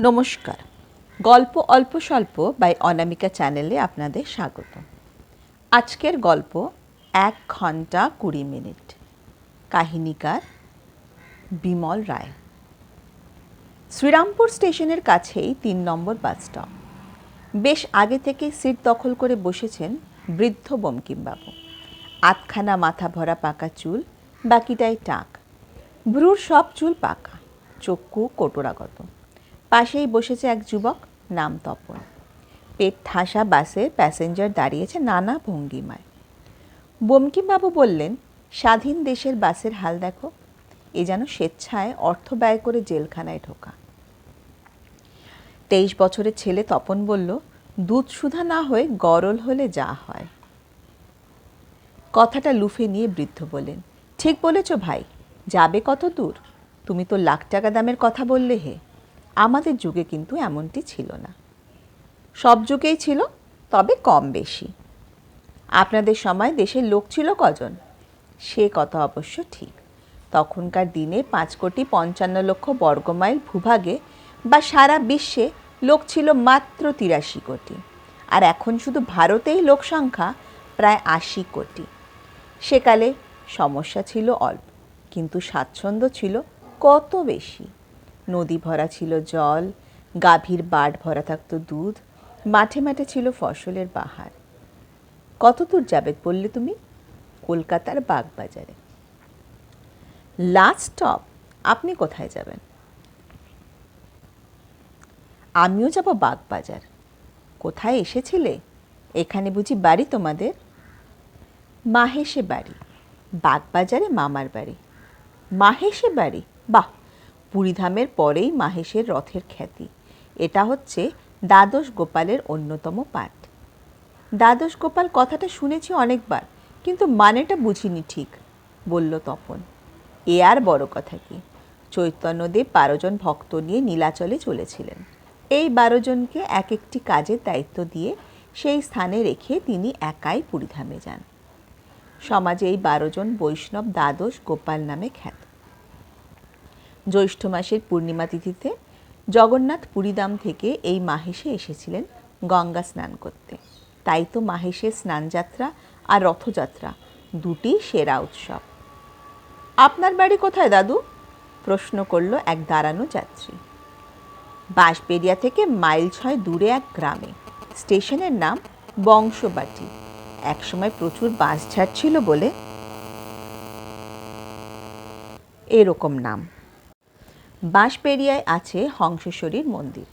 নমস্কার। গল্প অল্প স্বল্প বাই অনামিকা চ্যানেলে আপনাদের স্বাগত। আজকের গল্প 1 ঘন্টা 20 মিনিট। কাহিনীকার বিমল রায়। শ্রীরামপুর স্টেশনের কাছেই 3 নম্বর বাস স্টপ। বেশ আগে থেকেই সিট দখল করে বসেছেন বৃদ্ধ বঙ্কিমবাবু। আধখানা মাথা ভরা পাকা চুল, বাকিটাই টাক। ভ্রুর সব চুল পাকা, চক্ষু কোটরাগত। পাশেই বসেছে এক যুবক, নাম তপন। পেট ঠাসা বাসের প্যাসেঞ্জার দাঁড়িয়েছে নানা ভঙ্গিমায়। বঙ্কিমবাবু বললেন, স্বাধীন দেশের বাসের হাল দেখো, এ যেন স্বেচ্ছায় অর্থ ব্যয় করে জেলখানায় ঢোকা। 23 বছরের ছেলে তপন বলল, দুধ সুধা না হয়ে গরল হলে যা হয়। কথাটা লুফে নিয়ে বৃদ্ধ বলেন, ঠিক বলেছ ভাই, যাবে কত দূর? তুমি তো লাখ টাকা দামের কথা বললে হে। আমাদের যুগে কিন্তু এমনটি ছিল না। সব যুগেই ছিল, তবে কম বেশি। আপনাদের সময় দেশের লোক ছিল কজন? সে কথা অবশ্য ঠিক। তখনকার দিনে 5,55,00,000 বর্গমাইল ভূভাগে বা সারা বিশ্বে লোক ছিল মাত্র 83 কোটি। আর এখন শুধু ভারতেই লোক সংখ্যা প্রায় 80 কোটি। সেকালে সমস্যা ছিল অল্প, কিন্তু স্বাচ্ছন্দ্য ছিল কত বেশি। নদী ভরা ছিল জল, গাভীর বাট ভরা থাকতো দুধ, মাঠে মাঠে ছিল ফসলের বাহার। কত দূর যাবে বললে তুমি? কলকাতার বাগবাজারে। Last stop? আপনি কোথায় যাবেন? আমিও যাব বাগবাজার। কোথায় এসেছিলে? এখানে বুঝি বাড়ি তোমাদের? মাহেশে বাড়ি। বাগবাজারে মামার বাড়ি। মাহেশে বাড়ি? বাহ, পুরীধামের পরেই মাহেশের রথের খ্যাতি। এটা হচ্ছে দ্বাদশ গোপালের অন্যতম পাঠ। দ্বাদশ গোপাল কথাটা শুনেছি অনেকবার, কিন্তু মানেটা বুঝিনি ঠিক, বলল তপন। এ আর বড় কথা কি, চৈতন্যদেব 12 জন ভক্ত নিয়ে নীলাচলে চলেছিলেন। এই 12 জনকে এক একটি কাজের দায়িত্ব দিয়ে সেই স্থানে রেখে তিনি একাই পুরীধামে যান। সমাজে এই 12 জন বৈষ্ণব দ্বাদশ গোপাল নামে খ্যাত। জ্যৈষ্ঠ মাসের পূর্ণিমা তিথিতে জগন্নাথ পুরীধাম থেকে এই মাহেশে এসেছিলেন গঙ্গা স্নান করতে। তাই তো মাহেশের স্নানযাত্রা আর রথযাত্রা দুটি সেরা উৎসব। আপনার বাড়ি কোথায় দাদু? প্রশ্ন করল এক দাঁড়ানো যাত্রী। বাঁশবেড়িয়া থেকে মাইল 6 দূরে এক গ্রামে। স্টেশনের নাম বংশবাটি। একসময় প্রচুর বাস ছাড়ছিল বলে এরকম নাম। বাঁশবেড়িয়ায় আছে হংসেশ্বরীর মন্দির।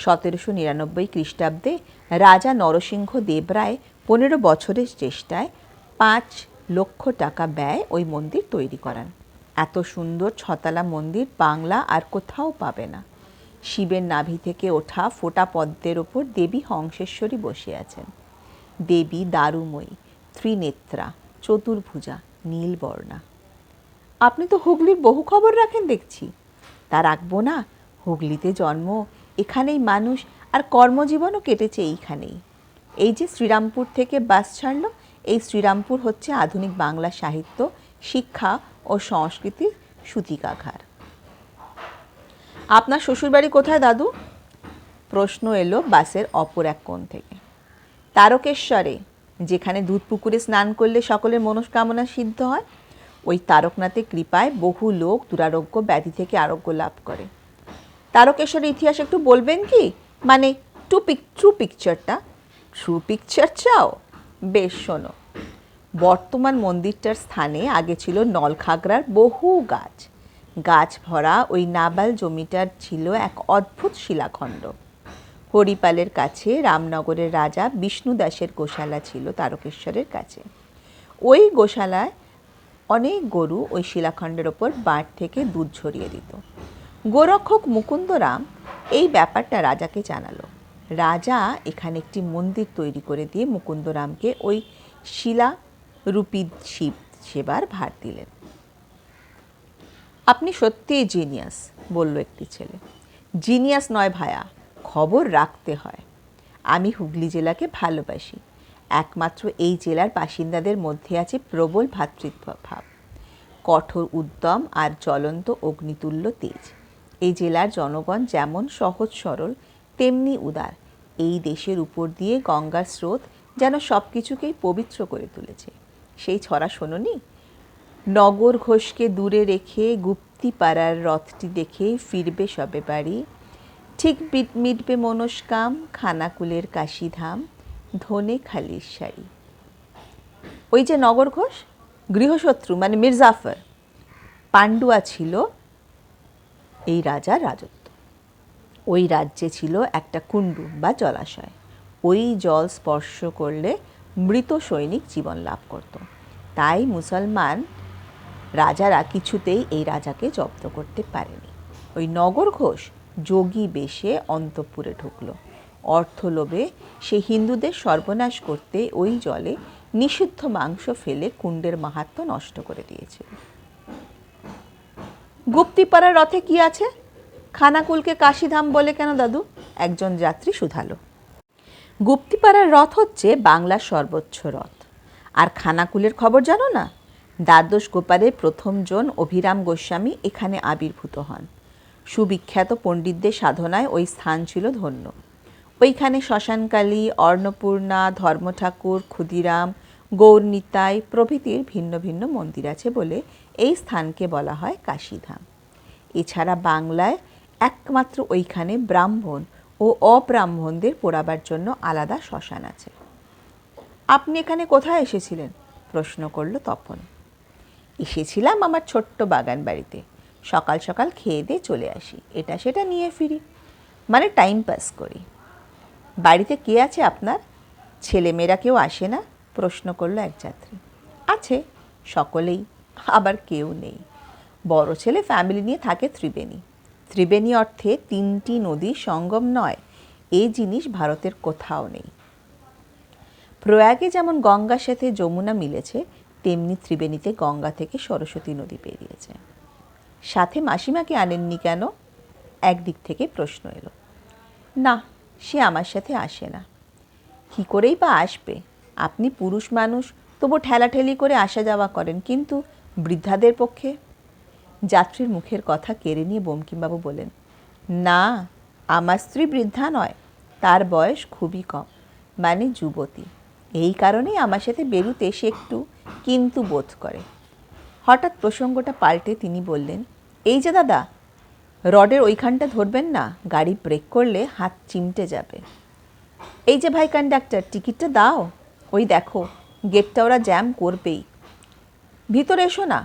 1799 খ্রিস্টাব্দে রাজা নরসিংহ দেব রায় 15 বছরের চেষ্টায় 5 লক্ষ টাকা ব্যয় ওই মন্দির তৈরি করান। এত সুন্দর 6তলা মন্দির বাংলা আর কোথাও পাবে না। শিবের নাভি থেকে ওঠা ফোঁটা পদ্মের ওপর দেবী হংসেশ্বরী বসে আছেন। দেবী দারুময়ী, ত্রিনেত্রা, চতুর্ভুজা, নীলবর্ণা। আপনি তো হুগলির বহু খবর রাখেন দেখছি। তা রাখবো না? হুগলিতে জন্ম, এখানেই মানুষ, আর কর্মজীবনও কেটেছে এইখানেই। এই যে শ্রীরামপুর থেকে বাস ছাড়ল, এই শ্রীরামপুর হচ্ছে আধুনিক বাংলা সাহিত্য, শিক্ষা ও সংস্কৃতির সূতিকাঘার। আপনার শ্বশুরবাড়ি কোথায় দাদু? প্রশ্ন এলো বাসের অপর এক কোণ থেকে। তারকেশ্বরে, যেখানে দুধ পুকুরে স্নান করলে সকলের মনস্কামনা সিদ্ধ হয়। ওই তারকনাথের কৃপায় বহু লোক দুরারোগ্য ব্যাধি থেকে আরোগ্য লাভ করে। তারকেশ্বরের ইতিহাস একটু বলবেন কি? মানে ট্রু পিকচারটা। ট্রু পিকচার চাও? বেশ, শোনো। বর্তমান মন্দিরটার স্থানে আগে ছিল নলখাগড়ার বহু গাছ। গাছ ভরা ওই নাবাল জমিটার ছিল এক অদ্ভুত শিলাখণ্ড। হরিপালের কাছে রামনগরের রাজা বিষ্ণুদাসের গোশালা ছিল তারকেশ্বরের কাছে। ওই গোশালায় অনেক গরু ওই শিলাখণ্ডের ওপর বাঁট থেকে দুধ ঝরিয়ে দিত। গোরক্ষক মুকুন্দরাম এই ব্যাপারটা রাজাকে জানালো। রাজা এখানে একটি মন্দির তৈরি করে দিয়ে মুকুন্দরামকে ওই শিলারূপী শিব সেবার ভার দিলেন। আপনি সত্যিই জিনিয়াস, বলল একটি ছেলে। জিনিয়াস নয় ভায়া, খবর রাখতে হয়। আমি হুগলি জেলাকে ভালোবাসি। একমাত্র এই জেলার বাসিন্দাদের মধ্যে আছে প্রবল ভ্রাতৃত্ব ভাব, কঠোর উদ্যম আর জ্বলন্ত অগ্নিতুল্য তেজ। এই জেলার জনগণ যেমন সহজ সরল তেমনি উদার। এই দেশের উপর দিয়ে গঙ্গার স্রোত যেন সব কিছুকেই পবিত্র করে তুলেছে। সেই ছড়া শোনোনি? নগর ঘোষকে দূরে রেখে গুপ্তিপাড়ার রথটি দেখে ফিরবে সবে বাড়ি, ঠিক মিটবে মনস্কাম খানাকুলের কাশিধাম ধনে খালির শাড়ি। ওই যে নগর ঘোষ, গৃহশত্রু মানে মির্জাফর, পান্ডুয়া ছিল এই রাজার রাজত্ব। ওই রাজ্যে ছিল একটা কুণ্ডু বা জলাশয়। ওই জল স্পর্শ করলে মৃত সৈনিক জীবন লাভ করত। তাই মুসলমান রাজারা কিছুতেই এই রাজাকে জব্দ করতে পারেনি। ওই নগর ঘোষ যোগী বেশে অন্তঃপুরে ঢুকল। অর্থলোভে সে হিন্দুদের সর্বনাশ করতে ওই জলে নিষিদ্ধ মাংস ফেলে কুণ্ডের মাহাত্ম্য নষ্ট করে দিয়েছিল। গুপ্তিপাড়ার রথে কি আছে? খানাকুলকে কাশিধাম বলে কেন দাদু? একজন যাত্রী শুধালো। গুপ্তিপাড়ার রথ হচ্ছে বাংলার সর্বোচ্চ রথ। আর খানাকুলের খবর জানো না? দ্বাদশ গোপালের প্রথম জন অভিরাম গোস্বামী এখানে আবির্ভূত হন। সুবিখ্যাত পণ্ডিতদের সাধনায় ওই স্থান ছিল ধন্য। ওইখানে শ্মশানকালী, অন্নপূর্ণা, ধর্মঠাকুর, ক্ষুদিরাম, গৌরনিতাই প্রভৃতির ভিন্ন ভিন্ন মন্দির আছে বলে এই স্থানকে বলা হয় কাশীধাম। এছাড়া বাংলায় একমাত্র ওইখানে ব্রাহ্মণ ও অব্রাহ্মণদের পোড়াবার জন্য আলাদা শ্মশান আছে। আপনি এখানে কোথায় এসেছিলেন? প্রশ্ন করল তপন। এসেছিলাম আমার ছোট্ট বাগান বাড়িতে। সকাল সকাল খেয়ে দিয়ে চলে আসি, এটা সেটা নিয়ে ফিরি, মানে টাইম পাস করি। বাড়িতে কে আছে আপনার? ছেলেমেয়েরা কেউ আসে না? প্রশ্ন করল এক যাত্রী। আছে, সকলেই, আবার কেউ নেই। বড় ছেলে ফ্যামিলি নিয়ে থাকে ত্রিবেণী। ত্রিবেণী অর্থে তিনটি নদী সঙ্গম নয়, এই জিনিস ভারতের কোথাও নেই। প্রয়াগে যেমন গঙ্গার সাথে যমুনা মিলেছে, তেমনি ত্রিবেণীতে গঙ্গা থেকে সরস্বতী নদী বেরিয়েছে। সাথে মাসিমাকে আনেননি কেন? একদিক থেকে প্রশ্ন এলো। না, সে আমার সাথে আসে না। কী করেই বা আসবে? আপনি পুরুষ মানুষ, তবু ঠেলাঠেলি করে আসা যাওয়া করেন, কিন্তু বৃদ্ধাদের পক্ষে? যাত্রীর মুখের কথা কেড়ে নিয়ে বঙ্কিমবাবু বলেন, না, আমার স্ত্রী বৃদ্ধা নয়, তার বয়স খুবই কম, মানে যুবতী। এই কারণেই আমার সাথে বেরুতে সে একটু কিন্তু বোধ করে। হঠাৎ প্রসঙ্গটা পাল্টে তিনি বললেন, এই যে দাদা, রডের ওইখানটা ধরবেন না, গাড়ি ব্রেক করলে হাত চিমটে যাবে। এই যে ভাই কন্ডাক্টর, টিকিটটা দাও। ওই দেখো, গেটটা ওরা জ্যাম করবেই, ভিতরে এসো না।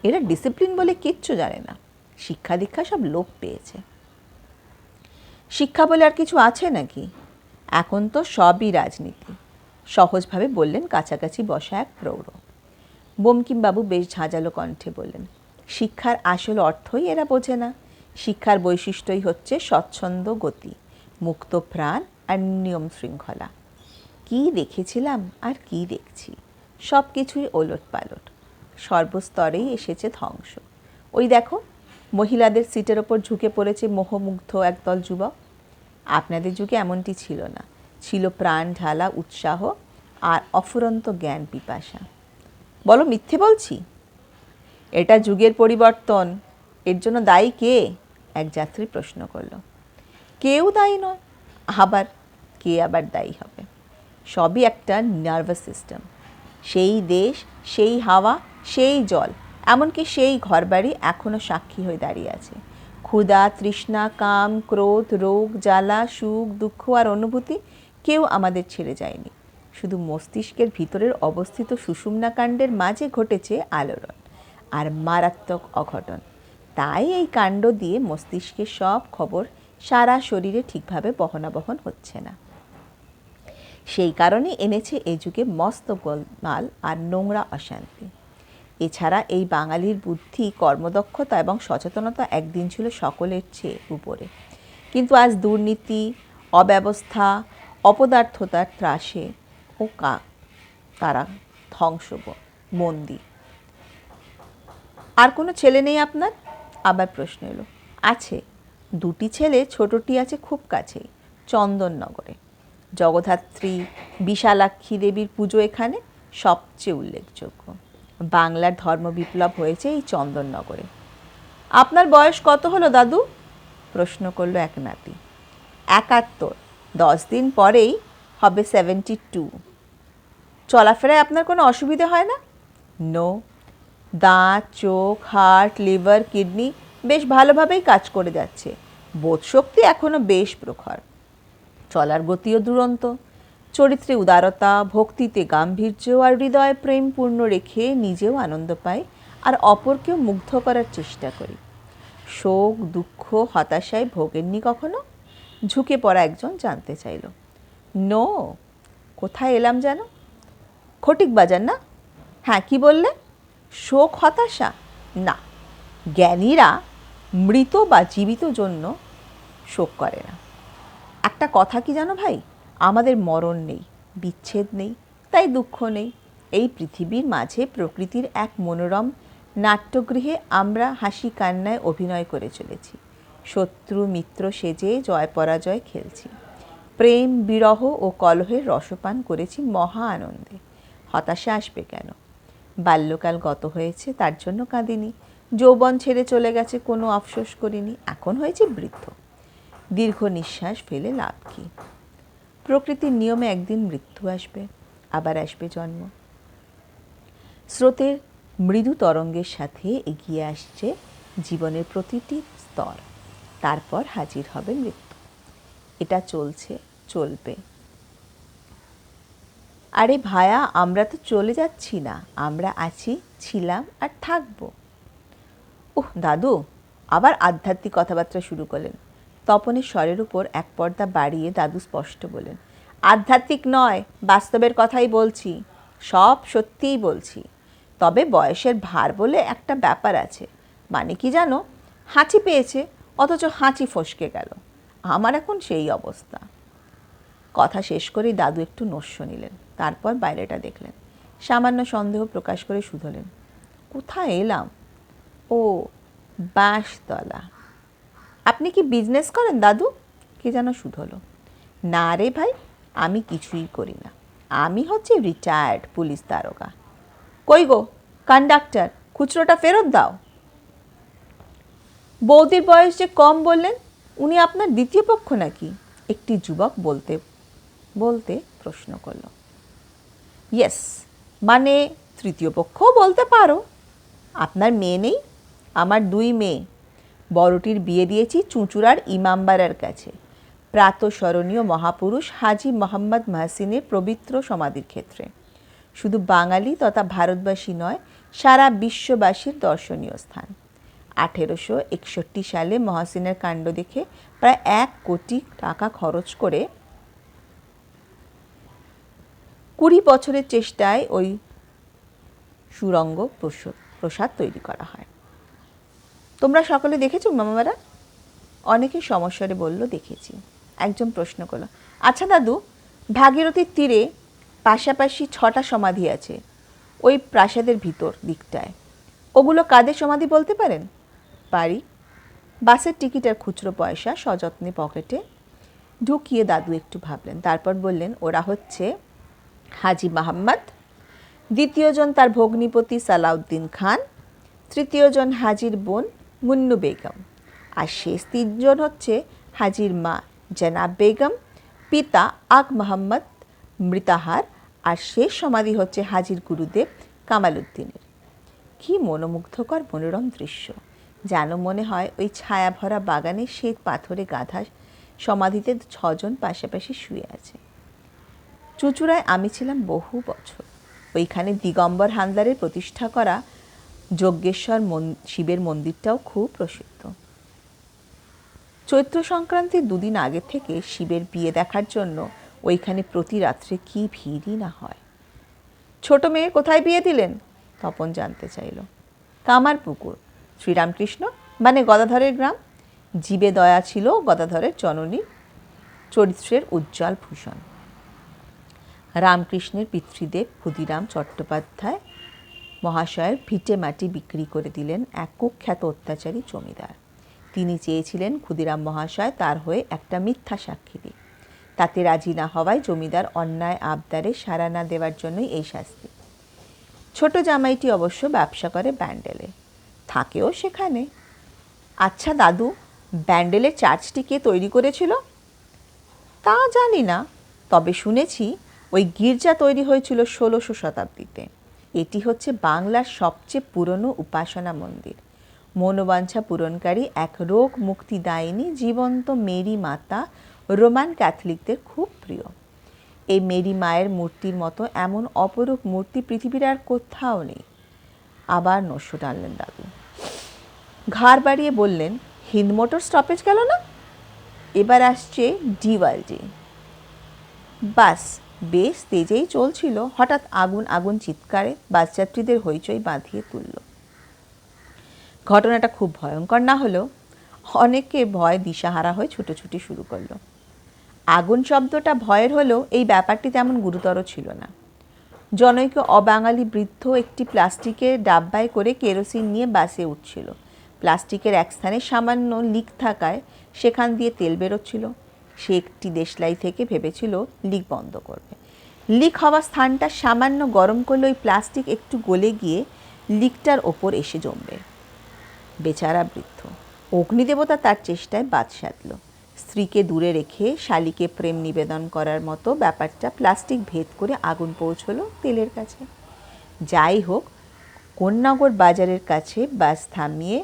এরা ডিসিপ্লিন বলে কিচ্ছু জানে না, শিক্ষা দীক্ষা সব লোপ পেয়েছে। শিক্ষা বলে আর কিছু আছে নাকি? এখন তো সবই রাজনীতি, সহজভাবে বললেন কাছাকাছি বসা এক প্রৌঢ়। বঙ্কিমবাবু বেশ ঝাঁঝালো কণ্ঠে বললেন, শিক্ষার আসল অর্থই এরা বোঝে না। শিক্ষার বৈশিষ্ট্যই হচ্ছে স্বচ্ছন্দ গতি, মুক্ত প্রাণ আর নিয়ম শৃঙ্খলা। কী দেখেছিলাম আর কি দেখছি, সব কিছুই ওলট পালট। সর্বস্তরেই এসেছে ধ্বংস। ওই দেখো, মহিলাদের সিটের ওপর ঝুঁকে পড়েছে মোহমুগ্ধ একদল যুবক। আপনাদের যুগে এমনটি ছিল না, ছিল প্রাণ ঢালা উৎসাহ আর অফুরন্ত জ্ঞান পিপাসা। বলো মিথ্যে বলছি? এটা যুগের পরিবর্তন। এর জন্য দায়ী কে? এক যাত্রী প্রশ্ন করল। কেউ দায়ী নয়। কে আবার দায়ী হবে? সবই একটা নার্ভাস সিস্টেম। সেই দেশ, সেই হাওয়া, সেই জল, এমনকি সেই ঘরবাড়ি এখনও সাক্ষী হয়ে দাঁড়িয়ে আছে। ক্ষুধা, তৃষ্ণা, কাম, ক্রোধ, রোগ, জ্বালা, সুখ, দুঃখ আর অনুভূতি কেউ আমাদের ছেড়ে যায়নি। শুধু মস্তিষ্কের ভিতরের অবস্থিত সুষুম্না কাণ্ডের মাঝে ঘটেছে আলোড়ন আর মারাত্মক অঘটন। তাই এই কাণ্ড দিয়ে মস্তিষ্কের সব খবর সারা শরীরে ঠিকভাবে বহনাবহন হচ্ছে না। সেই কারণে এনেছে এ যুগে মস্ত গোলমাল আর নোংরা অশান্তি। এছাড়া এই বাঙালির বুদ্ধি, কর্মদক্ষতা এবং সচেতনতা একদিন ছিল সকলের চেয়ে উপরে, কিন্তু আজ দুর্নীতি, অব্যবস্থা, অপদার্থতার ত্রাসে ও তারা ধ্বংসবন্দী। আর কোনো ছেলে নেই আপনার? আবার প্রশ্ন এলো। আছে, দুটি ছেলে, ছোটটি আছে খুব কাছেই, চন্দননগরে। জগদ্ধাত্রী বিশালাক্ষী দেবীর পুজো এখানে সবচেয়ে উল্লেখযোগ্য। বাংলার ধর্ম বিপ্লব হয়েছে এই চন্দননগরে। আপনার বয়স কত হলো দাদু? প্রশ্ন করলো এক নাতি। 71। 10 দিন পরেই হবে 72। চলাফেরায় আপনার কোনো অসুবিধা হয় না? নো। দাঁত, চোখ, হার্ট, লিভার, কিডনি বেশ ভালোভাবেই কাজ করে যাচ্ছে। বোধশক্তি এখনও বেশ প্রখর। চলার গতিও দুরন্ত। চরিত্রে উদারতা, ভক্তিতে গাম্ভীর্য আর হৃদয়ে প্রেম পূর্ণ রেখে নিজেও আনন্দ পাই আর অপরকেও মুগ্ধ করার চেষ্টা করি। শোক, দুঃখ, হতাশায় ভোগেননি কখনো? ঝুঁকে পড়া একজন জানতে চাইল। নো। কোথায় এলাম যেন? খটিক বাজার না? হ্যাঁ, কি বললে? শোক, হতাশা? না, জ্ঞানীরা মৃত বা জীবিত জন্য শোক করে না। একটা কথা কি জানো ভাই, আমাদের মরণ নেই, বিচ্ছেদ নেই, তাই দুঃখ নেই। এই পৃথিবীর মাঝে প্রকৃতির এক মনোরম নাট্যগৃহে আমরা হাসি কান্নায় অভিনয় করে চলেছি। শত্রু মিত্র সেজে জয় পরাজয় খেলছি। প্রেম, বিরহ ও কলহের রসপান করেছি মহা আনন্দে। হতাশা আসবে কেন? বাল্যকাল গত হয়েছে, তার জন্য কাঁদিনি। যৌবন ছেড়ে চলে গেছে, কোনো আফসোস করিনি। এখন হয়েছে বৃদ্ধ। দীর্ঘ নিঃশ্বাস ফেলে লাভ কি? প্রকৃতির নিয়মে একদিন মৃত্যু আসবে, আবার আসবে জন্ম। স্রোতের মৃদু তরঙ্গের সাথে এগিয়ে আসছে জীবনের প্রতিটি স্তর। তারপর হাজির হবে মৃত্যু। এটা চলছে, চলবে। আরে ভায়া, আমরা তো চলে যাচ্ছি না, আমরা আছি, ছিলাম আর থাকবো। দাদু আবার আধ্যাত্মিক কথাবার্তা শুরু করলেন। তপনের স্বরের উপর এক পর্দা বাড়িয়ে দাদু স্পষ্ট বলেন, আধ্যাত্মিক নয়, বাস্তবের কথাই বলছি। সব সত্যিই বলছি। তবে বয়সের ভার বলে একটা ব্যাপার আছে। মানে কি জানো, হাঁচি পেয়েছে অথচ হাঁচি ফসকে গেল। আমার এখন সেই অবস্থা। কথা শেষ করেই দাদু একটু নস্য নিলেন। তারপর বাইরেটা দেখলেন। সামান্য সন্দেহ প্রকাশ করে শুধলেন, কোথায় এলাম? ও, বাঁশতলা। আপনি কি বিজনেস করেন দাদু? কে যেন শুধলো। না রে ভাই, আমি কিছুই করি না। আমি হচ্ছে রিটায়ার্ড পুলিশ দারোগা। কই গো কন্ডাক্টর, খুচরোটা ফেরত দাও। বৌদির বয়স যে কম বললেন, উনি আপনার দ্বিতীয় পক্ষ নাকি? একটি যুবক বলতে বলতে প্রশ্ন করল। ইয়েস, মানে তৃতীয় পক্ষও বলতে পারো। আপনার মেয়ে নেই? আমার 2 মেয়ে। বড়টির বিয়ে দিয়েছি চুঁচুড়ার ইমামবাড়ার কাছে, প্রাতঃস্মরণীয় মহাপুরুষ হাজি মোহাম্মদ মহসিনের পবিত্র সমাধির ক্ষেত্রে। শুধু বাঙালি তথা ভারতবাসী নয়, সারা বিশ্ববাসীর দর্শনীয় স্থান। 1861 সালে মহসিনের কাণ্ড দেখে প্রায় 1 কোটি টাকা খরচ করে 20 বছরের চেষ্টায় ওই সুরঙ্গ প্রসাদ তৈরি করা হয়। তোমরা সকলে দেখেছো মামারা? অনেকে সমস্যারে বলল, দেখেছি। একজন প্রশ্ন করল, আচ্ছা দাদু, ভাগীরথীর তীরে পাশাপাশি 6টা সমাধি আছে ওই প্রাসাদের ভিতর দিকটায়, ওগুলো কাদের সমাধি বলতে পারেন? পারি। বাসের টিকিট আর খুচরো পয়সা সযত্নে পকেটে ঢুকিয়ে দাদু একটু ভাবলেন। তারপর বললেন, ওরা হচ্ছে হাজি মোহাম্মদ, দ্বিতীয়জন তার ভগ্নিপতি সালাউদ্দিন খান, তৃতীয়জন হাজির বোন মুন্নু বেগম, আর শেষ 3জন হচ্ছে হাজির মা জনাব বেগম, পিতা আগ মোহাম্মদ মৃতাহার, আর শেষ সমাধি হচ্ছে হাজির গুরুদেব কামাল উদ্দিনের। কি মনোমুগ্ধকর মনোরম দৃশ্য! যেন মনে হয় ওই ছায়াভরা বাগানে শ্বেত পাথরে গাঁথা সমাধিতে 6 জন পাশাপাশি শুয়ে আছে। চুঁচুড়ায় আমি ছিলাম বহু বছর। ওইখানে দিগম্বর হালদারের প্রতিষ্ঠা করা যজ্ঞেশ্বর শিবের মন্দিরটাও খুব প্রসিদ্ধ। চৈত্র সংক্রান্তির 2 দিন আগে থেকে শিবের বিয়ে দেখার জন্য ওইখানে প্রতি রাত্রে কি ভিড়ই না হয়। ছোট মেয়ে কোথায় বিয়ে দিলেন? তপন জানতে চাইল। কামারপুকুর, শ্রীরামকৃষ্ণ মানে গদাধরের গ্রাম। জীবে দয়া ছিল গদাধরের জননী চরিত্রের উজ্জ্বল ভূষণ। রামকৃষ্ণের পিতৃদেব ক্ষুদিরাম চট্টোপাধ্যায় মহাশয়ের ভিটে মাটি বিক্রি করে দিলেন এক কুখ্যাত অত্যাচারী জমিদার। তিনি চেয়েছিলেন ক্ষুদিরাম মহাশয় তার হয়ে একটা মিথ্যা সাক্ষী দিক। তাতে রাজি না হওয়ায় জমিদার অন্যায় আবদারে সাড়া না দেওয়ার জন্যই এই শাস্তি। ছোট জামাইটি অবশ্য ব্যবসা করে ব্যান্ডেলে, থাকেও সেখানে। আচ্ছা দাদু, ব্যান্ডেলের চার্চটি কে তৈরি করেছিল? তা জানি না, তবে শুনেছি ওই গির্জা তৈরি হয়েছিল 1600 শতাব্দীতে। এটি হচ্ছে বাংলার সবচেয়ে পুরনো উপাসনা মন্দির। মনোবাঞ্ছা পূরণকারী এক রোগ মুক্তিদায়িনী জীবন্ত মেরি মাতা রোমান ক্যাথলিকদের খুব প্রিয়। এই মেরি মায়ের মূর্তির মতো এমন অপরূপ মূর্তি পৃথিবীর আর কোথাও নেই। আবার নস্য টানলেন দাদু। ঘাড় বাড়িয়ে বললেন, হিন্দ মোটর স্টপেজ গেল না? এবার আসছে ডিওয়ালজি। বাস বেশ তেজেই চলছিল, হঠাৎ আগুন আগুন চিৎকারে বাসযাত্রীদের হইচই বাঁধিয়ে তুলল। ঘটনাটা খুব ভয়ঙ্কর না হলেও অনেকে ভয় দিশাহারা হয়ে ছুটোছুটি শুরু করলো। আগুন শব্দটা ভয়ের হলেও এই ব্যাপারটি তেমন গুরুতর ছিল না। জনৈক অবাঙালি বৃদ্ধ একটি প্লাস্টিকের ডাব্বায় করে কেরোসিন নিয়ে বাসে উঠছিল। প্লাস্টিকের এক স্থানে সামান্য লিক থাকায় সেখান দিয়ে তেল বেরোচ্ছিল। সে একটি দেশলাই থেকে ভেবেছিল লিক বন্ধ করবে। লিক হওয়া স্থানটা সামান্য গরম করলে ওই প্লাস্টিক একটু গলে গিয়ে লিকটার ওপর এসে জমবে। বেচারা বৃদ্ধ অগ্নিদেবতা তার চেষ্টায় বাদ সাধল। স্ত্রীকে দূরে রেখে শালীকে প্রেম নিবেদন করার মতো ব্যাপারটা প্লাস্টিক ভেদ করে আগুন পৌঁছলো তেলের কাছে। যাই হোক, কোন্নগর বাজারের কাছে বাস থামিয়ে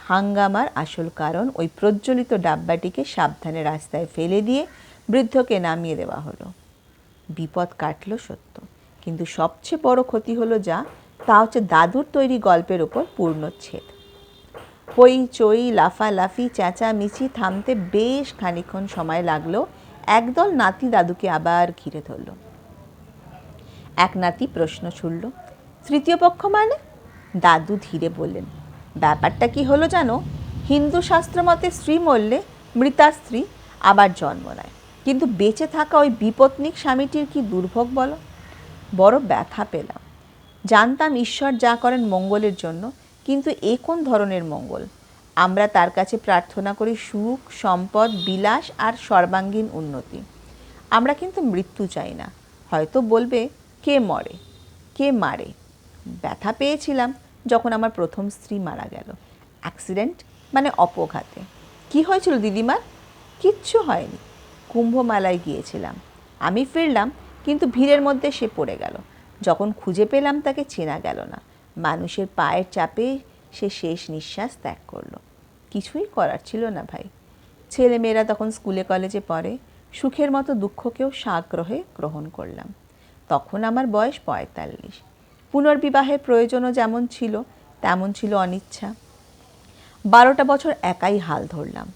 হাঙ্গামার আসল কারণ ওই প্রজ্বলিত ডাব্বাটিকে সাবধানে রাস্তায় ফেলে দিয়ে বৃদ্ধকে নামিয়ে দেওয়া হলো। বিপদ কাটল সত্য, কিন্তু সবচেয়ে বড় ক্ষতি হলো তা হচ্ছে দাদুর তৈরি গল্পের ওপর পূর্ণচ্ছেদ। হইচই, লাফালাফি, চেঁচামেচি থামতে বেশ খানিকক্ষণ সময় লাগলো। একদল নাতি দাদুকে আবার ঘিরে ধরল। এক নাতি প্রশ্ন ছুড়ল, তৃতীয় পক্ষ মানে? দাদু ধীরে বললেন, ব্যাপারটা কি হলো জানো? হিন্দু শাস্ত্র মতে স্ত্রী মরলে মৃতা স্ত্রী আবার জন্ম নেয়, কিন্তু বেঁচে থাকা ওই বিপত্নিক স্বামীটির কি দুর্ভোগ বলো। বড় ব্যথা পেলাম। জানতাম ঈশ্বর যা করেন মঙ্গলের জন্য, কিন্তু এ কোন ধরনের মঙ্গল? আমরা তার কাছে প্রার্থনা করি সুখ, সম্পদ, বিলাস আর সর্বাঙ্গীন উন্নতি। আমরা কিন্তু মৃত্যু চাই না। হয়তো বলবে, কে মরে কে মারে? ব্যথা পেয়েছিলাম যখন আমার প্রথম স্ত্রী মারা গেল, অ্যাক্সিডেন্ট মানে অপঘাতে। কি হয়েছিল দিদিমার? কিচ্ছু হয়নি। কুম্ভমেলায় গিয়েছিলাম, আমি ফিরলাম, কিন্তু ভিড়ের মধ্যে সে পড়ে গেল। যখন খুঁজে পেলাম তাকে চেনা গেল না। মানুষের পায়ের চাপে সে শেষ নিঃশ্বাস ত্যাগ করলো। কিছুই করার ছিল না ভাই। ছেলেমেয়েরা তখন স্কুলে কলেজে পড়ে। সুখের মতো দুঃখকেও সাগ্রহে গ্রহণ করলাম। তখন আমার বয়স 45। পুনর্বিবাহের প্রয়োজনও যেমন ছিল তেমন ছিল অনিচ্ছা। 12টা বছর একাই হাল ধরলাম।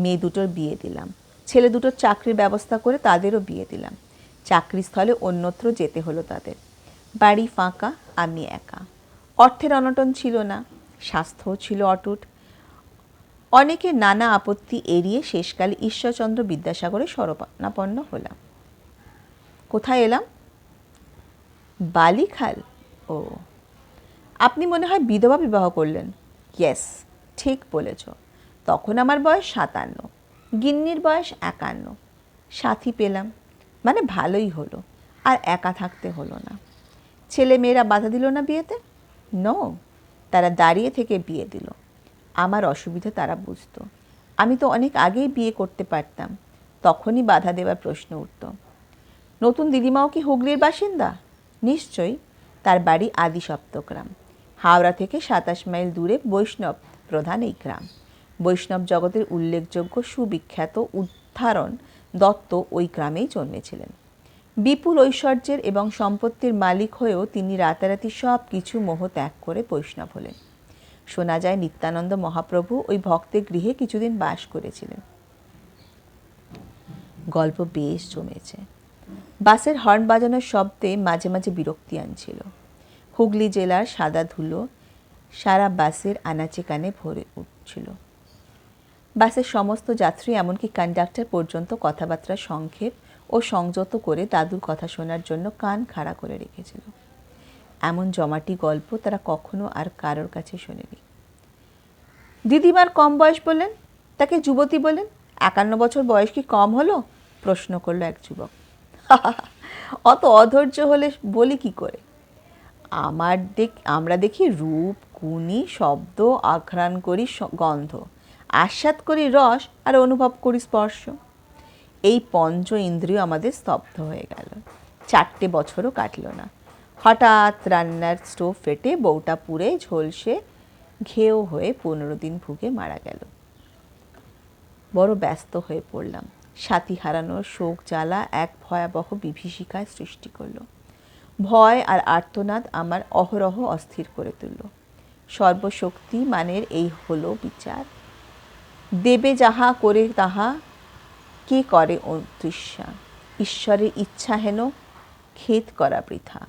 মেয়ে দুটোর বিয়ে দিলাম। ছেলে দুটোর চাকরির ব্যবস্থা করে তাদেরও বিয়ে দিলাম। চাকরিস্থলে অন্যত্র যেতে হলো তাদের। বাড়ি ফাঁকা, আমি একা। অর্থের অনটন ছিল না, স্বাস্থ্যও ছিল অটুট। অনেকে নানা আপত্তি এড়িয়ে শেষকালে ঈশ্বরচন্দ্র বিদ্যাসাগরে শরণাপন্ন হলাম। কোথায় এলাম? বালিখাল। ও, আপনি মনে হয় বিধবা বিবাহ করলেন? ইয়েস, ঠিক বলেছ। তখন আমার বয়স 57, গিন্নির বয়স 51। সাথী পেলাম, মানে ভালোই হলো, আর একা থাকতে হলো না। ছেলে মেয়েরা বাধা দিল না বিয়েতে? নো, তারা দাঁড়িয়ে থেকে বিয়ে দিল। আমার অসুবিধা তারা বুঝতো। আমি তো অনেক আগেই বিয়ে করতে পারতাম, তখনই বাধা দেওয়ার প্রশ্ন উঠত। নতুন দিদিমাও কি হুগলির বাসিন্দা? নিশ্চয়ই। তার বাড়ি আদি সপ্তগ্রাম। হাওড়া থেকে 27 মাইল দূরে বৈষ্ণব প্রধান এই গ্রাম। বৈষ্ণব জগতের উল্লেখযোগ্য সুবিখ্যাত উদ্ধারণ দত্ত ওই গ্রামেই জন্মেছিলেন। বিপুল ঐশ্বর্যের এবং সম্পত্তির মালিক হয়েও তিনি রাতারাতি সব কিছু মোহ ত্যাগ করে বৈষ্ণব হলেন। শোনা যায় নিত্যানন্দ মহাপ্রভু ওই ভক্তের গৃহে কিছুদিন বাস করেছিলেন। গল্প বেশ জমেছে। বাসের হর্ন বাজানোর শব্দে মাঝে মাঝে বিরক্তি আনছিল। হুগলি জেলার সাদা ধুলো সারা বাসের আনাচে কানে ভরে উঠছিল। বাসের সমস্ত যাত্রী, এমনকি কন্ডাক্টর পর্যন্ত কথাবার্তা সংক্ষেপ ও সংযত করে দাদুর কথা শোনার জন্য কান খাড়া করে রেখেছিল। এমন জমাটি গল্প তারা কখনো আর কারোর কাছে শোনেনি। দিদিমার কম বয়স বললেন, তাকে যুবতী বলেন। 51 বছর বয়স কি কম হলো? প্রশ্ন করলো এক যুবক। অত অধৈর্য হলে বলি কি করে? আমরা দেখি রূপ, গুণী, শব্দ আঘ্রাণ করি, গন্ধ, আস্বাদ করি রস আর অনুভব করি স্পর্শ। এই পঞ্চ ইন্দ্রিয় আমাদের স্তব্ধ হয়ে গেল। 4টে বছরও কাটল না। হঠাৎ রান্নার স্টোভ ফেটে বউটা পুড়ে ঝলসে ঘেউ হয়ে 15 দিন ভুগে মারা গেল। বড় ব্যস্ত হয়ে পড়লাম। সাথী হারানোর শোক জ্বালা এক ভয়াবহ বিভীষিকায় সৃষ্টি করল। ভয় আর আর্তনাদ আমার অহরহ অস্থির করে তুলল। সর্বশক্তি মানের এই হলো বিচার। দেবে যাহা করে তাহা কে করে অদৃশ্যা। ঈশ্বরের ইচ্ছা হেন খেদ করা বৃথা।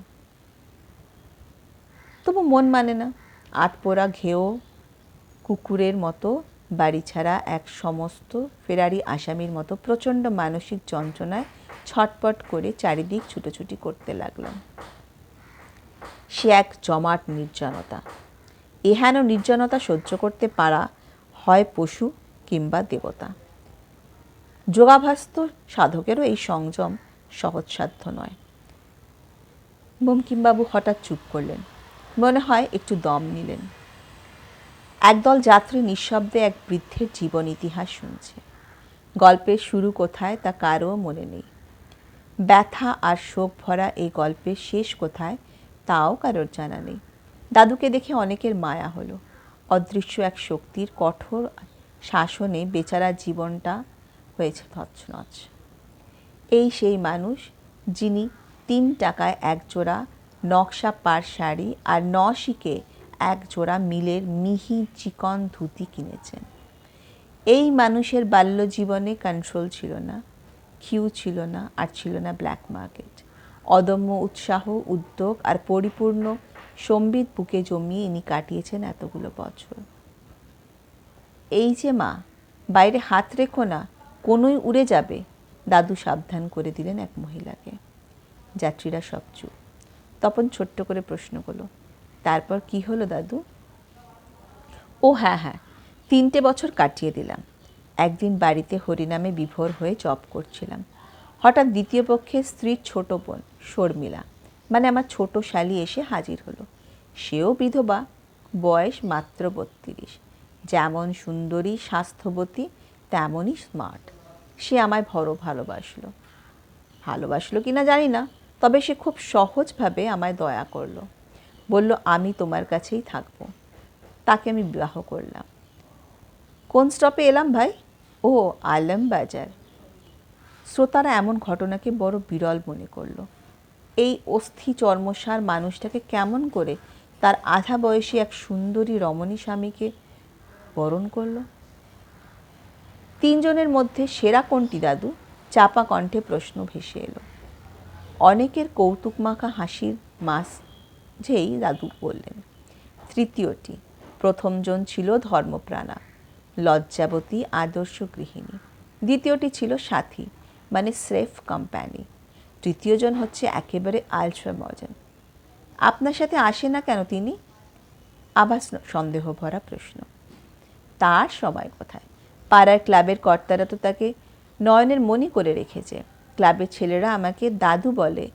তবু মন মানে না। আটপোড়া ঘেও কুকুরের মতো বাড়ি ছাড়া এক সমস্ত ফেরারি আসামির মতো প্রচণ্ড মানসিক যন্ত্রণায় ছটপট করে চারিদিক ছুটোছুটি করতে লাগলাম। সে এক জমাট নির্জনতা। এহেন নির্জনতা সহ্য করতে পারা হয় পশু কিংবা দেবতা। যোগাভ্যস্ত সাধকেরও এই সংযম সহজসাধ্য নয়। বঙ্কিমবাবু হঠাৎ চুপ করলেন। মনে হয় একটু দম নিলেন। একদল যাত্রী নিঃশব্দে এক বৃদ্ধের জীবন ইতিহাস শুনছে। গল্পের শুরু কোথায় তা কারও মনে নেই। ব্যথা আর শোক ভরা এই গল্পের শেষ কোথায় তাও কারোর জানা নেই। দাদুকে দেখে অনেকের মায়া হলো। অদৃশ্য এক শক্তির কঠোর শাসনে বেচারা জীবনটা হয়েছে তছনছ। এই সেই মানুষ যিনি 3 টাকায় এক জোড়া নকশা পার শাড়ি আর 9 শিকে এক জোড়া মিলের মিহি চিকন ধুতি কিনেছেন। এই মানুষের বাল্যজীবনে কন্ট্রোল ছিল না, কিউ ছিল না, আর ছিল না ব্ল্যাক মার্কেট। অদম্য উৎসাহ, উদ্যোগ আর পরিপূর্ণ সম্বিত বুকে জমিয়ে ইনি কাটিয়েছেন এতগুলো বছর। এই যে মা, বাইরে হাত রেখো না, কোনোই উড়ে যাবে, দাদু সাবধান করে দিলেন এক মহিলাকে। যাত্রীরা সব চুপ। তপন ছোট্ট করে প্রশ্ন করলো, তারপর কি হলো দাদু? ও হ্যাঁ, 3টে বছর কাটিয়ে দিলাম। একদিন বাড়িতে হরিনামে বিভোর হয়ে জপ করছিলাম। হঠাৎ দ্বিতীয় পক্ষের স্ত্রীর ছোট বোন শর্মিলা, মানে আমার ছোট শালি এসে হাজির হলো। সেও বিধবা, বয়স মাত্র 32। যেমন সুন্দরী স্বাস্থ্যবতী তেমনই স্মার্ট। সে আমায় বড় ভালোবাসলো কিনা জানি না, তবে সে খুব সহজভাবে আমায় দয়া করলো। বলল আমি তোমার কাছেই থাকবো। তাকে আমি বিবাহ করলাম। কোন স্টপে এলাম ভাই? ও, আলমবাজার। শ্রোতারা এমন ঘটনাকে বড় বিরল মনে করল। এই অস্থি চর্মসার মানুষটাকে কেমন করে তার আধা বয়সী এক সুন্দরী রমণী স্বামীকে বরণ করল? 3 জনের মধ্যে সেরা কোনটি দাদু? চাপা কণ্ঠে প্রশ্ন ভেসে এলো। অনেকের কৌতুক মাখা হাসির মাঝেই দাদু বললেন, তৃতীয়টি। প্রথমজন ছিল ধর্মপ্রাণা, লজ্জাবতী, আদর্শ গৃহিণী। দ্বিতীয়টি ছিল সাথী, মানে স্রেফ কোম্পানি। তৃতীয়জন হচ্ছে একেবারে আলট্রা মডার্ন। আপনার সাথে আসে না কেন তিনি? আবার সন্দেহ ভরা প্রশ্ন। তার সময় কোথায়? পাড়ার ক্লাবের কর্তারা তো তাকে নয়নের মণি করে রেখেছে। ক্লাবের ছেলেরা আমাকে দাদু বলে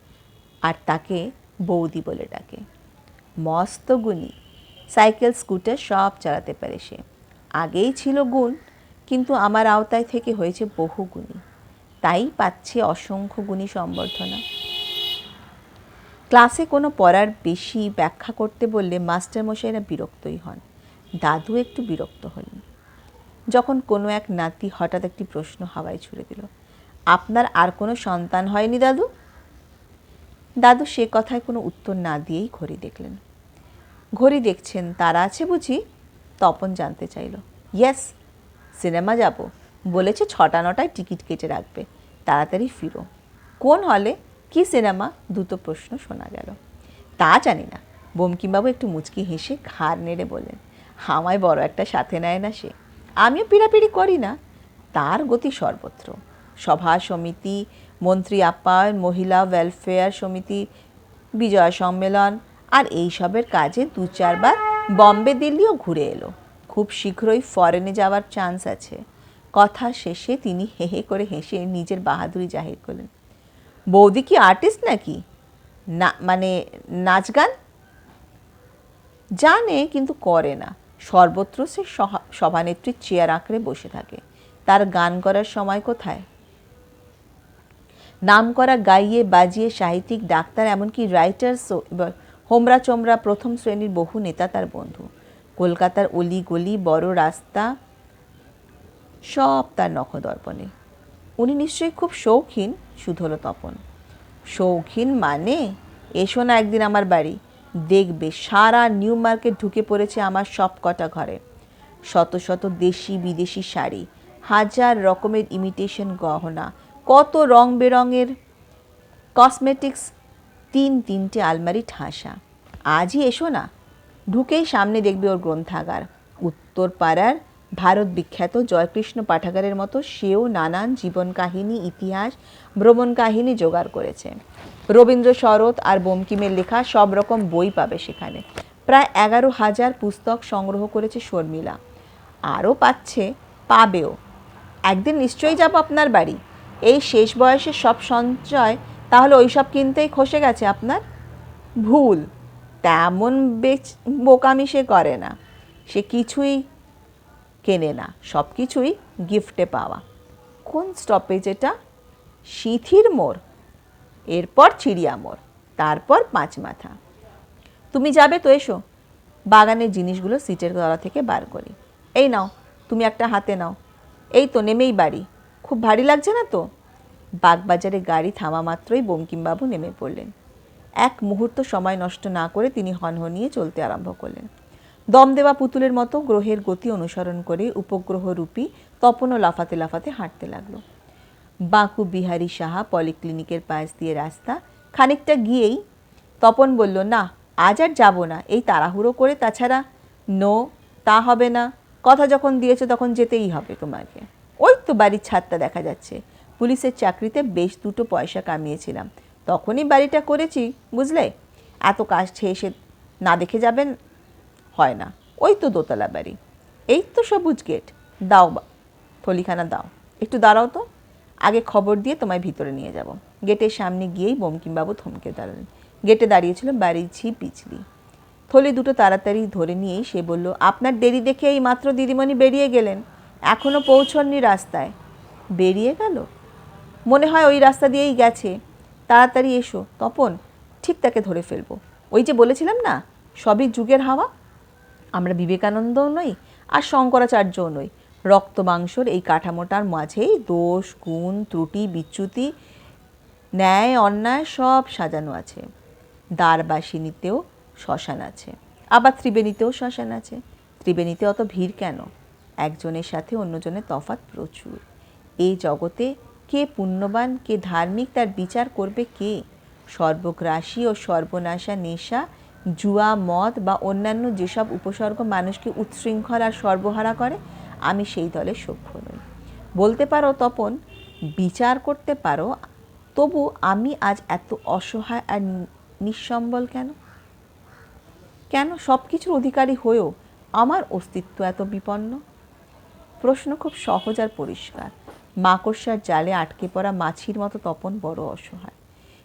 আর তাকে বৌদি বলে ডাকে। মস্ত গুণী, সাইকেল স্কুটার সব চালাতে পারে সে। আগেই ছিল গুণ, কিন্তু আমার আওতায় থেকে হয়েছে বহু গুণী, তাই পাচ্ছে অসংখ্য গুণী সম্বর্ধনা। ক্লাসে কোনো পড়ার বেশি ব্যাখ্যা করতে বললে মাস্টারমশাইরা বিরক্তই হন। দাদু একটু বিরক্ত হলেন যখন কোনো এক নাতি হঠাৎ একটি প্রশ্ন হাওয়ায় ছুড়ে দিল, আপনার আর কোনো সন্তান হয়নি দাদু? দাদু সে কথায় কোনো উত্তর না দিয়েই ঘড়ি দেখলেন। ঘড়ি দেখছেন, তারা আছে বুঝি? তপন জানতে চাইল। ইয়েস, সিনেমা যাব বলেছে, 6টা-9টায় টিকিট কেটে রাখবে, তাড়াতাড়ি ফিরো। কোন হলে, কি সিনেমা? দুটো প্রশ্ন শোনা গেল। তা জানি না, বঙ্কিমবাবু একটু মুচকি হেসে ঘাড় নেড়ে বললেন, আমায় বড় একটা সাথে নেয় না সে। আমিও পিড়াপিড়ি করি না, তার গতি সর্বত্র। সভা সমিতি, মন্ত্রী আপ্যায়ন, মহিলা ওয়েলফেয়ার সমিতি, বিজয় সম্মেলন আর এইসবের কাজে 2-4 বার বম্বে দিল্লিও ঘুরে এলো। খুব শীঘ্রই ফরেনে যাওয়ার চান্স আছে। কথা শেষে তিনি হেহে করে হেসে নিজের বাহাদুরি জাহির করলেন। বৌদি কি আর্টিস্ট নাকি? না, মানে নাচ গান জানে কিন্তু করে না। সর্বত্র সে সভানেত্রীর চেয়ার আঁকড়ে বসে থাকে। তার গান করার সময় কোথায়? নাম করা গাইয়ে বাজিয়ে সাহিত্যিক, ডাক্তার, এমনকি রাইটার্সও এবার হোমরা চোমরা প্রথম শ্রেণীর বহু নেতা তার বন্ধু। কলকাতার অলি গলি বড় রাস্তা সব তার নখদর্পণে। উনি নিশ্চয়ই খুব শৌখিন, শুধল তপন। শৌখিন মানে? এসো না একদিন আমার বাড়ি, দেখবে সারা নিউ মার্কেট ঢুকে পড়েছে আমার সব কটা ঘরে। শত শত দেশি বিদেশি শাড়ি, হাজার রকমের ইমিটেশন গহনা, কত রং বেরঙের কসমেটিক্স, তিনটে আলমারি ঠাসা। আজই এসো না, ঢুকেই সামনে দেখবে ওর গ্রন্থাগার। উত্তর পাড়ার ভারত বিখ্যাত জয়কৃষ্ণ পাঠাগারের মতো সেও নানান জীবন কাহিনী, ইতিহাস, ভ্রমণ কাহিনী জোগাড় করেছে। রবীন্দ্র শরৎ আর বঙ্কিমের লেখা সব রকম বই পাবে সেখানে। প্রায় 11,000 পুস্তক সংগ্রহ করেছে শর্মিলা, আরও পাবেও। একদিন নিশ্চয়ই যাব আপনার বাড়ি। এই শেষ বয়সে সব সঞ্চয় তাহলে ওইসব কিনতেই খসে গেছে আপনার? ভুল, তেমন বোকামি সে করে না। সে কিছুই কেনে না, সব কিছুই গিফটে পাওয়া। কোন স্টপেজ এটা? সিঁথির মোড়, এরপর চিড়িয়া মোড়, তারপর পাঁচমাথা। তুমি যাবে তো এসো। বাগানের জিনিসগুলো সিটের তলা থেকে বার করি। এই নাও, তুমি একটা হাতে নাও। এই তো নেমেই বাড়ি। খুব ভারী লাগছে না তো? বাগবাজারে গাড়ি থামা মাত্রই বঙ্কিমবাবু নেমে পড়লেন। এক মুহূর্ত সময় নষ্ট না করে তিনি হনহনিয়ে চলতে আরম্ভ করলেন। দম দেওয়া পুতুলের মতো গ্রহের গতি অনুসরণ করে উপগ্রহরূপী তপনও লাফাতে লাফাতে হাঁটতে লাগলো। বাঁকু বিহারী সাহা পলিক্লিনিকের পাশ দিয়ে রাস্তা। খানিকটা গিয়েই তপন বলল, না আজ আর যাব না, এই তাড়াহুড়ো করে, তাছাড়া নো, তা হবে না। কথা যখন দিয়েছো তখন যেতেই হবে তোমাকে। ওই তো বাড়ির ছাদটা দেখা যাচ্ছে। পুলিশের চাকরিতে বেশ দুটো পয়সা কামিয়েছিলাম, তখনই বাড়িটা করেছি, বুঝলে। এত কাছে এসে না দেখে যাবেন হয় না। ওই তো দোতলা বাড়ি, এই তো সবুজ গেট। দাও থলিখানা দাও। একটু দাঁড়াও তো, আগে খবর দিয়ে তোমায় ভিতরে নিয়ে যাব। গেটের সামনে গিয়েই বঙ্কিমবাবু থমকে দাঁড়ালেন। গেটে দাঁড়িয়েছিল বাড়িছি পিছলি। থলি দুটো তাড়াতাড়ি ধরে নিয়েই সে বলল, আপনার দেরি দেখে এই মাত্র দিদিমণি বেরিয়ে গেলেন, এখনও পৌঁছননি রাস্তায়। বেরিয়ে গেল? মনে হয় ওই রাস্তা দিয়েই গেছে। তাড়াতাড়ি এসো তপন, ঠিক তাকে ধরে ফেলবো। ওই যে বলেছিলাম না, সবই যুগের হাওয়া। আমরা বিবেকানন্দও নই আর শঙ্করাচার্যও নই। রক্ত মাংসর এই কাঠামোটার মাঝেই দোষ, গুণ, ত্রুটি, বিচ্যুতি, ন্যায়, অন্যায় সব সাজানো আছে। দ্বারবাসিনীতেও শ্মশান আছে, আবার ত্রিবেণীতেও শ্মশান আছে। ত্রিবেণীতে অত ভিড় কেন? একজনের সাথে অন্যজনের তফাৎ প্রচুর। এই জগতে কে পুণ্যবান, কে ধার্মিক, তার বিচার করবে কে? সর্বগ্রাসী ও সর্বনাশা নেশা, জুয়া, মদ বা অন্যান্য যেসব উপসর্গ মানুষকে উচ্ছৃঙ্খল আর সর্বহারা করে, আমি সেই দলে সভ্য নই। বলতে পারো তপন, বিচার করতে পারো, তবু আমি আজ এত অসহায় আর নিঃসম্বল কেন? কেন সব কিছুর অধিকারী হয়েও আমার অস্তিত্ব এত বিপন্ন? প্রশ্ন খুব সহজ আর পরিষ্কার। মাকড়সার জালে আটকে পড়া মাছির মতো তপন বড় অসহায়।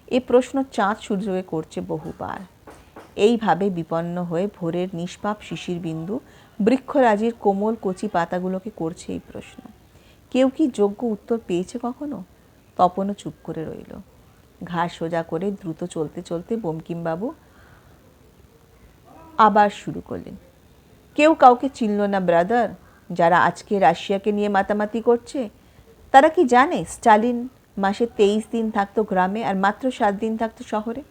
এই প্রশ্ন চাঁদ সূর্যকে করছে বহুবার। এইভাবে বিপন্ন হয়ে ভোরের নিষ্পাপ শিশির বিন্দু বৃক্ষরাজির কোমল কচি পাতাগুলোকে করছে এই প্রশ্ন। কেউ কি যোগ্য উত্তর পেয়েছে কখনো? তপনও চুপ করে রইল। ঘাড় সোজা করে দ্রুত চলতে চলতে বঙ্কিমবাবু আবার শুরু করলেন। কেউ কাউকে চিনল না ব্রাদার। যারা আজকে রাশিয়াকে নিয়ে মাতামাতি করছে, তারা কি জানে স্টালিন মাসে 23 দিন থাকতো গ্রামে আর মাত্র 7 দিন থাকতো শহরে,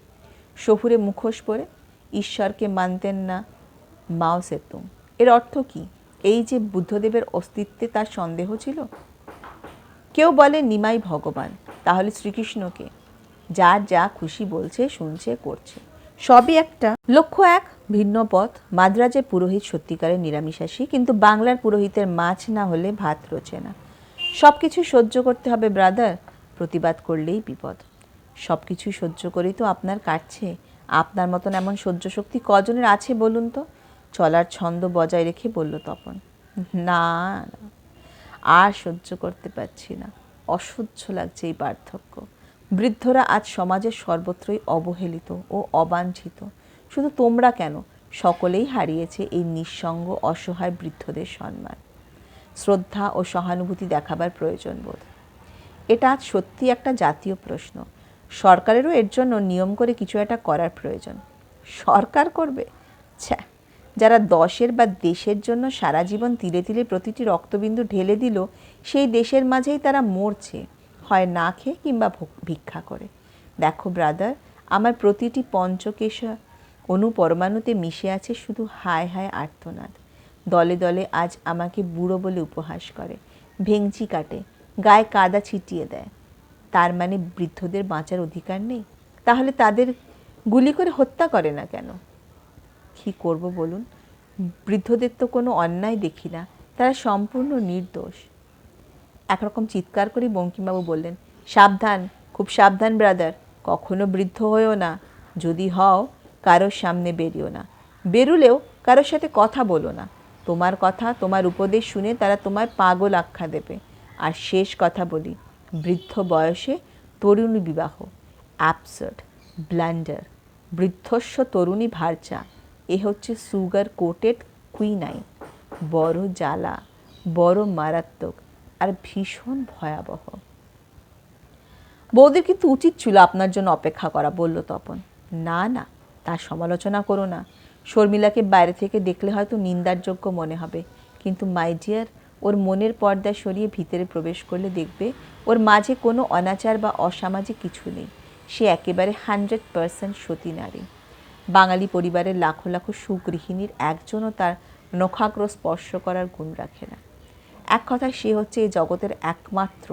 শহুরে মুখোশ পরে? ঈশ্বরকে মানতেন না মাও সেতুং। এর অর্থ কি? এই যে বুদ্ধদেবের অস্তিত্বে তার সন্দেহ ছিল। কেউ বলে নিমাই ভগবান, তাহলে শ্রীকৃষ্ণকে? যার যা খুশি বলছে, শুনছে, করছে, সবই একটা লক্ষ্য, এক ভিন্ন পথ। মাদ্রাজের পুরোহিত সত্যিকারের নিরামিষাশী, কিন্তু বাংলার পুরোহিতের মাছ না হলে ভাত রোচে না। সব কিছু সহ্য করতে হবে ব্রাদার, প্রতিবাদ করলেই বিপদ। সব কিছু সহ্য করেই তো আপনার কাটছে। আপনার মতন এমন সহ্য শক্তি কজনের আছে বলুন তো? চলার ছন্দ বজায় রেখে বলল তপন, না আর সহ্য করতে পারছি না। অসহ্য লাগছে এই পার্থক্য। বৃদ্ধরা আজ সমাজের সর্বত্রই অবহেলিত ও অবাঞ্ছিত। শুধু তোমরা কেন, সকলেই হারিয়েছে এই নিঃসঙ্গ অসহায় বৃদ্ধদের সম্মান, শ্রদ্ধা ও সহানুভূতি দেখাবার প্রয়োজন বোধ। এটা আজ সত্যি একটা জাতীয় প্রশ্ন। সরকারেরও এর জন্য নিয়ম করে কিছু একটা করার প্রয়োজন। সরকার করবে? ছ্যা, যারা দশের বা দেশের জন্য সারা জীবন তিলে তিলে প্রতিটি রক্তবিন্দু ঢেলে দিল, সেই দেশের মাঝেই তারা মরছে, হয় না খেয়ে কিংবা ভিক্ষা করে। দেখো ব্রাদার, আমার প্রতিটি পঞ্চকেশা অনুপরমাণুতে মিশে আছে শুধু হায় হায় আর্তনাদ। দলে দলে আজ আমাকে বুড়ো বলে উপহাস করে, ভেংচি কাটে, গায়ে কাদা ছিটিয়ে দেয়। তার মানে বৃদ্ধদের বাঁচার অধিকার নেই? তাহলে তাদের গুলি করে হত্যা করে না কেন? কী করব বলুন? বৃদ্ধদের তো কোনো অন্যায় দেখি না, তারা সম্পূর্ণ নির্দোষ। একরকম চিৎকার করে বঙ্কিমবাবু বললেন, সাবধান, খুব সাবধান ব্রাদার, কখনো বৃদ্ধ হয়েও না। যদি হও, কারোর সামনে বেরিও না, বেরুলেও কারোর সাথে কথা বলো না। তোমার কথা, তোমার উপদেশ শুনে তারা তোমায় পাগল আখ্যা দেবে। আর শেষ কথা বলি, বৃদ্ধ বয়সে তরুণী বিবাহ অ্যাবসার্ড, ব্ল্যান্ডার। বৃদ্ধস্ব তরুণী ভারচা, এ হচ্ছে সুগার কোটেড কুইনাইন। বড় জ্বালা, বড় মারাত্মক, আর ভীষণ ভয়াবহ। বৌদির কিন্তু উচিত ছিল আপনার জন্য অপেক্ষা করা, বলল তপন। না না, তার সমালোচনা করো না। শর্মিলাকে বাইরে থেকে দেখলে হয়তো নিন্দার যোগ্য মনে হবে, কিন্তু মাই ডিয়ার, ওর মনের পর্দা সরিয়ে ভিতরে প্রবেশ করলে দেখবে ওর মাঝে কোনো অনাচার বা অসামাজিক কিছু নেই। সে একেবারে 100% সতী নারী। বাঙালি পরিবারের লাখো লাখো সুগৃহিণীর একজনও তার নখাগ্র স্পর্শ করার গুণ রাখে না। এক কথায় সে হচ্ছে এই জগতের একমাত্র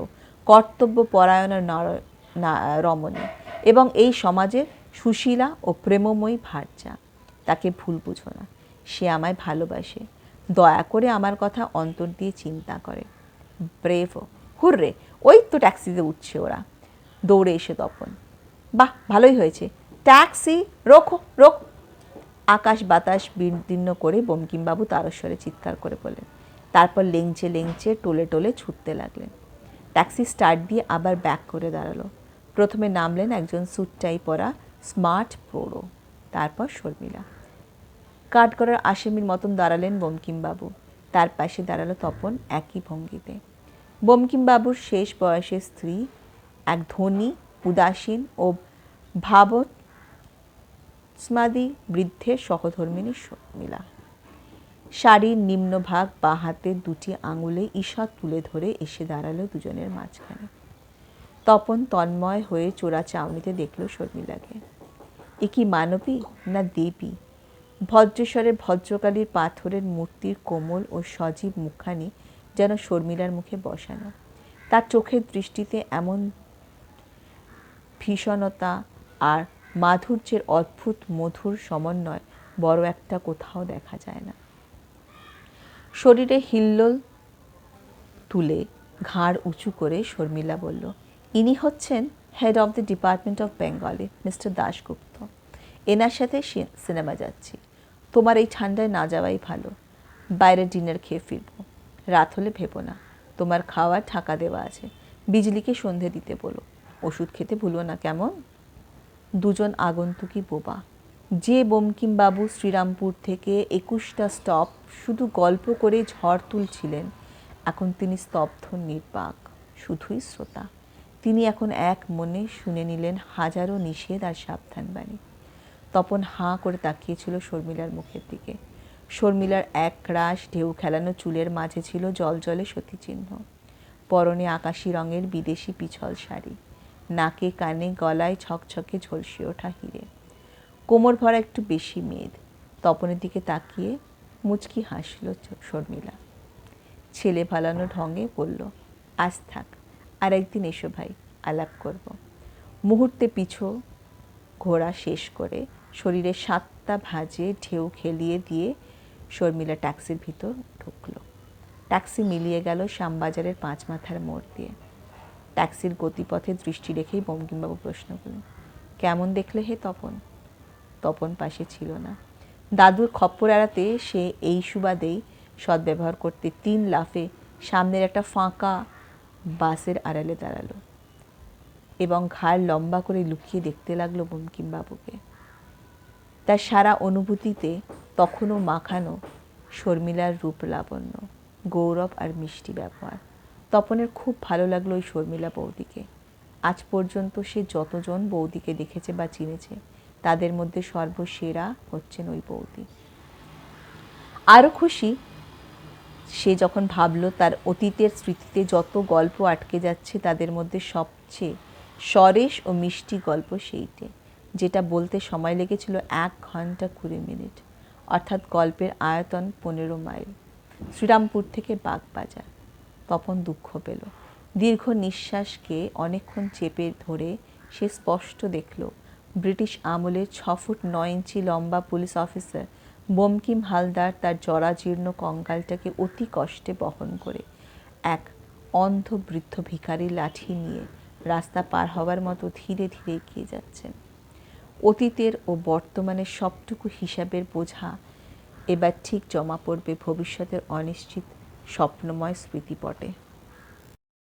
কর্তব্যপরায়ণ রমণী এবং এই সমাজের সুশীলা ও প্রেমময়ী ভার্যা। তাকে ভুল বুঝো না, সে আমায় ভালোবাসে, দয়া করে আমার কথা অন্তর দিয়ে চিন্তা করে। ব্রেভো, হুররে, ওই তো ট্যাক্সিতে উঠছে ওরা। দৌড়ে এসে তপন, বাহ, ভালোই হয়েছে, ট্যাক্সি রোখো রোখো। আকাশ বাতাস বিদীর্ণ করে বঙ্কিমবাবু তারস্বরে চিৎকার করে বললেন। তারপর লেংচে লেংচে টোলে টোলে ছুটতে লাগলেন। ট্যাক্সি স্টার্ট দিয়ে আবার ব্যাক করে দাঁড়ালো। প্রথমে নামলেন একজন স্যুটটাই পরা স্মার্ট প্রৌঢ়, তারপর শর্মিলা। কাঠগড়ার আসামির মতন দাঁড়ালেন বঙ্কিমবাবু, তার পাশে দাঁড়ালো তপন একই ভঙ্গিতে। বঙ্কিমবাবুর শেষ বয়সের স্ত্রী, এক ধনী, উদাসীন ও ভাবস্মাদী বৃদ্ধের সহধর্মিণী শর্মিলা। শাড়ির নিম্নভাগ বাঁ হাতের দুটি আঙুলে ঈষৎ তুলে ধরে এসে দাঁড়ালো দুজনের মাঝখানে। তপন তন্ময় হয়ে চোরা চাউনিতে দেখল শর্মিলাকে। এ কি মানবী না দেবী? ভদ্রেশ্বরের ভদ্রকালীর পাথরের মূর্তির কোমল ও সজীব মুখখানি যেন শর্মিলার মুখে বসানো। তার চোখের দৃষ্টিতে এমন ভীষণতা আর মাধুর্যের অদ্ভুত মধুর সমন্বয় বড় একটা কোথাও দেখা যায় না। শরীরে হিল্লোল তুলে ঘাড় উঁচু করে শর্মিলা বলল, ইনি হচ্ছেন head of the department of বেঙ্গলে, মিস্টার দাশগুপ্ত। এনার সাথে সিনেমা যাচ্ছি। তোমার এই ঠান্ডায় না যাওয়াই ভালো। বাইরে ডিনার খেয়ে ফিরব। রাত হলে ভেবো না, তোমার খাওয়ার ঠাকা দেওয়া আছে। বিজলিকে সন্ধে দিতে বলো, ওষুধ খেতে ভুলো না, কেমন? দুজন আগন্তুকই বোবা। যে বঙ্কিমবাবু শ্রীরামপুর থেকে 21টা স্টপ শুধু গল্প করে ঝড় তুলছিলেন, এখন তিনি স্তব্ধ নির্বাক, শুধুই শ্রোতা। তিনি এখন এক মনে শুনে নিলেন হাজারো নিষেধ আর সাবধানবাণী। তপন হাঁ করে তাকিয়েছিল শর্মিলার মুখের দিকে। শর্মিলার এক রাশ ঢেউ খেলানো চুলের মাঝে ছিল জলজলে সতীচিহ্ন। পরনে আকাশি রঙের বিদেশি পিছল শাড়ি, নাকে কানে গলায় ছকছকে ঝলসে ওঠা হিরে, কোমর ভরা একটু বেশি মেদ। তপনের দিকে তাকিয়ে মুচকি হাসল শর্মিলা। ছেলে ভালানো ঢঙে বলল, আজ থাক, আর একদিন এসো ভাই, আলাপ করব। মুহূর্তে পিছু ঘোরা শেষ করে শরীরে 7টা ভাঁজে ঢেউ খেলিয়ে দিয়ে শর্মিলা ট্যাক্সির ভিতর ঢুকল। ট্যাক্সি মিলিয়ে গেল শ্যামবাজারের 5 মাথার মোড় দিয়ে। ট্যাক্সির গতিপথে দৃষ্টি রেখেই বঙ্কিমবাবু প্রশ্ন করলেন, কেমন দেখলে হে তপন? তপন পাশে ছিল না। দাদুর খপ্পর এড়াতে সে এই সুবাদেই সদ্ব্যবহার করতে 3 লাফে সামনের একটা ফাঁকা বাসের আড়ালে দাঁড়ালো এবং ঘাড় লম্বা করে লুকিয়ে দেখতে লাগলো বঙ্কিমবাবুকে। তার সারা অনুভূতিতে তখনও মাখানো শর্মিলার রূপ লাবণ্য, গৌরব আর মিষ্টি ব্যবহার। তপনের খুব ভালো লাগলো ওই শর্মিলা বৌদিকে। আজ পর্যন্ত সে যতজন বৌদিকে দেখেছে বা চিনেছে তাদের মধ্যে সর্বসেরা হচ্ছেন ওই বৌদি। আরও খুশি সে যখন ভাবল তার অতীতের স্মৃতিতে যত গল্প আটকে যাচ্ছে তাদের মধ্যে সবচেয়ে সরেস ও মিষ্টি গল্প সেইটে, যেটা বলতে সময় লেগেছিল 1 ঘন্টা 20 মিনিট, অর্থাৎ গল্পের আয়তন 15 মাইল, শ্রীরামপুর থেকে বাগবাজার। তপন দুঃখ পেল। দীর্ঘ নিঃশ্বাসকে অনেকক্ষণ চেপে ধরে সে স্পষ্ট দেখল ব্রিটিশ আমলের 6 ফুট 9 ইঞ্চি লম্বা পুলিশ অফিসার বঙ্কিম হালদার তার জরাজীর্ণ কঙ্কালটাকে অতি কষ্টে বহন করে এক অন্ধ বৃদ্ধ ভিখারির লাঠি নিয়ে রাস্তা পার হওয়ার মতো ধীরে ধীরে এগিয়ে যাচ্ছেন। অতীতের ও বর্তমানের সবটুকু হিসাবের বোঝা এবার ঠিক জমা পড়বে ভবিষ্যতের অনিশ্চিত স্বপ্নময় স্মৃতিপটে।